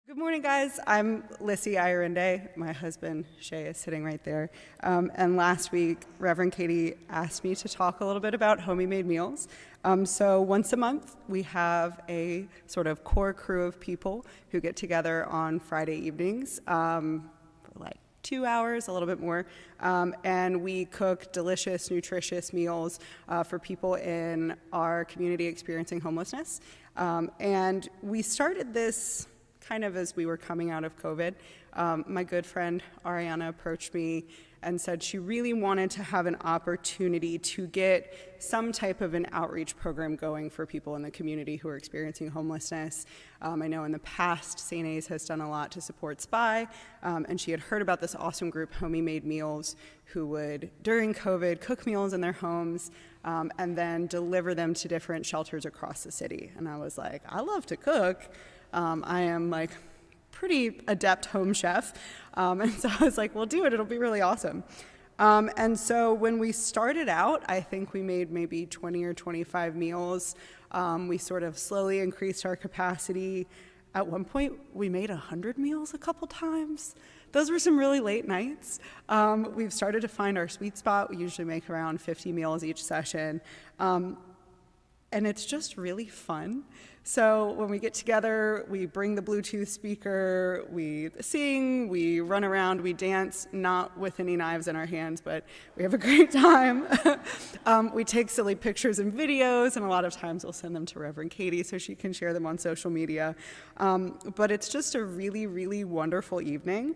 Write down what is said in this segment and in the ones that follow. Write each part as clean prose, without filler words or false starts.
Good morning, guys. I'm Lissie, Ayorinde. My husband, Shay, is sitting right there. And last week, Reverend Katie asked me to talk a little bit about homemade meals. So once a month, we have a sort of core crew of people who get together on Friday evenings for like 2 hours, a little bit more, and we cook delicious, nutritious meals for people in our community experiencing homelessness. And we started this kind of as we were coming out of COVID. My good friend Ariana approached me and said she really wanted to have an opportunity to get some type of an outreach program going for people in the community who are experiencing homelessness. I know in the past, St. A's has done a lot to support SPY, and she had heard about this awesome group, Homemade Meals, who would, during COVID, cook meals in their homes and then deliver them to different shelters across the city. And I was like, I love to cook. I am like pretty adept home chef. And so I was like, we'll do it. It'll be really awesome. And so when we started out, I think we made maybe 20 or 25 meals. We sort of slowly increased our capacity. At one point, we made 100 meals a couple times. Those were some really late nights. We've started to find our sweet spot. We usually make around 50 meals each session. And it's just really fun. So when we get together, we bring the Bluetooth speaker, we sing, we run around, we dance, not with any knives in our hands, but we have a great time. We take silly pictures and videos, and a lot of times we'll send them to Reverend Katie so she can share them on social media. But it's just a really, really wonderful evening.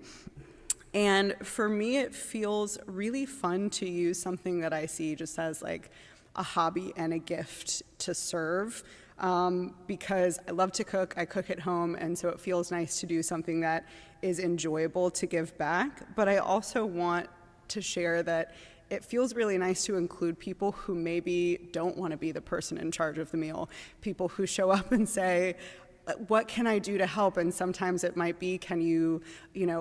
And for me, it feels really fun to use something that I see just as like a hobby and a gift to serve, because I love to cook, I cook at home, and so it feels nice to do something that is enjoyable to give back. But I also want to share that it feels really nice to include people who maybe don't want to be the person in charge of the meal, people who show up and say, what can I do to help? And sometimes it might be, can you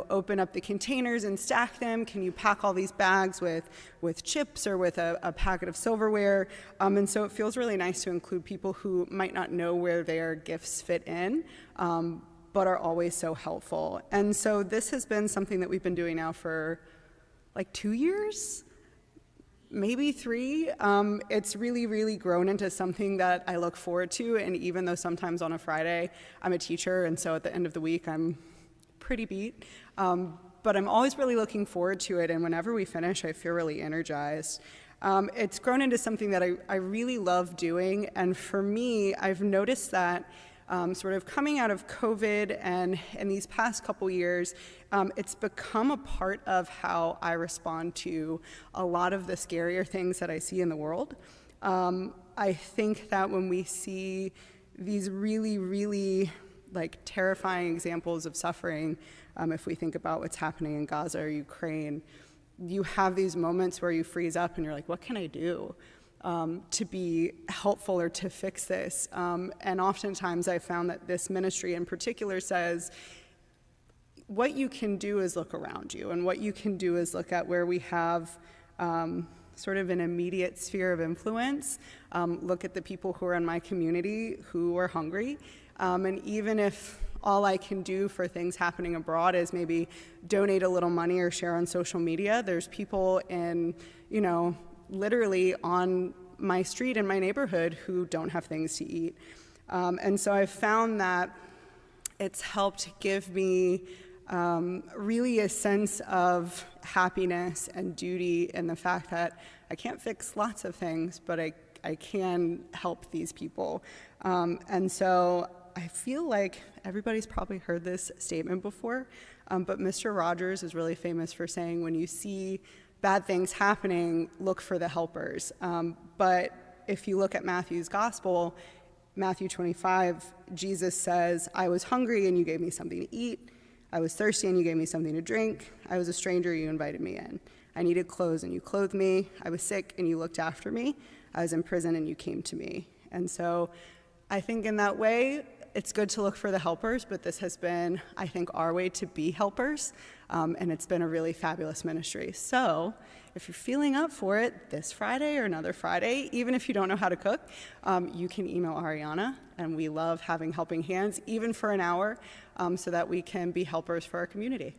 open up the containers and stack them? Can you pack all these bags with chips or with a packet of silverware? And so it feels really nice to include people who might not know where their gifts fit in, but are always so helpful. And so this has been something that we've been doing now for like 2 years, maybe 3. It's really, really grown into something that I look forward to. And even though sometimes on a Friday, I'm a teacher, and so at the end of the week, I'm pretty beat. But I'm always really looking forward to it. And whenever we finish, I feel really energized. It's grown into something that I really love doing. And for me, I've noticed that sort of coming out of COVID and in these past couple years, it's become a part of how I respond to a lot of the scarier things that I see in the world. I think that when we see these really, really like terrifying examples of suffering, if we think about what's happening in Gaza or Ukraine, you have these moments where you freeze up and you're like, what can I do to be helpful or to fix this? And oftentimes I found that this ministry in particular says, what you can do is look around you, and what you can do is look at where we have sort of an immediate sphere of influence. Look at the people who are in my community who are hungry. And even if all I can do for things happening abroad is maybe donate a little money or share on social media, there's people in, literally on my street in my neighborhood who don't have things to eat. And so I've found that it's helped give me really a sense of happiness and duty in the fact that I can't fix lots of things, but I can help these people. And so I feel like everybody's probably heard this statement before, but Mr. Rogers is really famous for saying, when you see bad things happening, look for the helpers. But if you look at Matthew's gospel, Matthew 25, Jesus says, I was hungry and you gave me something to eat. I was thirsty and you gave me something to drink. I was a stranger, you invited me in. I needed clothes and you clothed me. I was sick and you looked after me. I was in prison and you came to me. And so I think in that way, it's good to look for the helpers, but this has been, I think, our way to be helpers, and it's been a really fabulous ministry. So if you're feeling up for it this Friday or another Friday, even if you don't know how to cook, you can email Ariana, and we love having helping hands, even for an hour, so that we can be helpers for our community.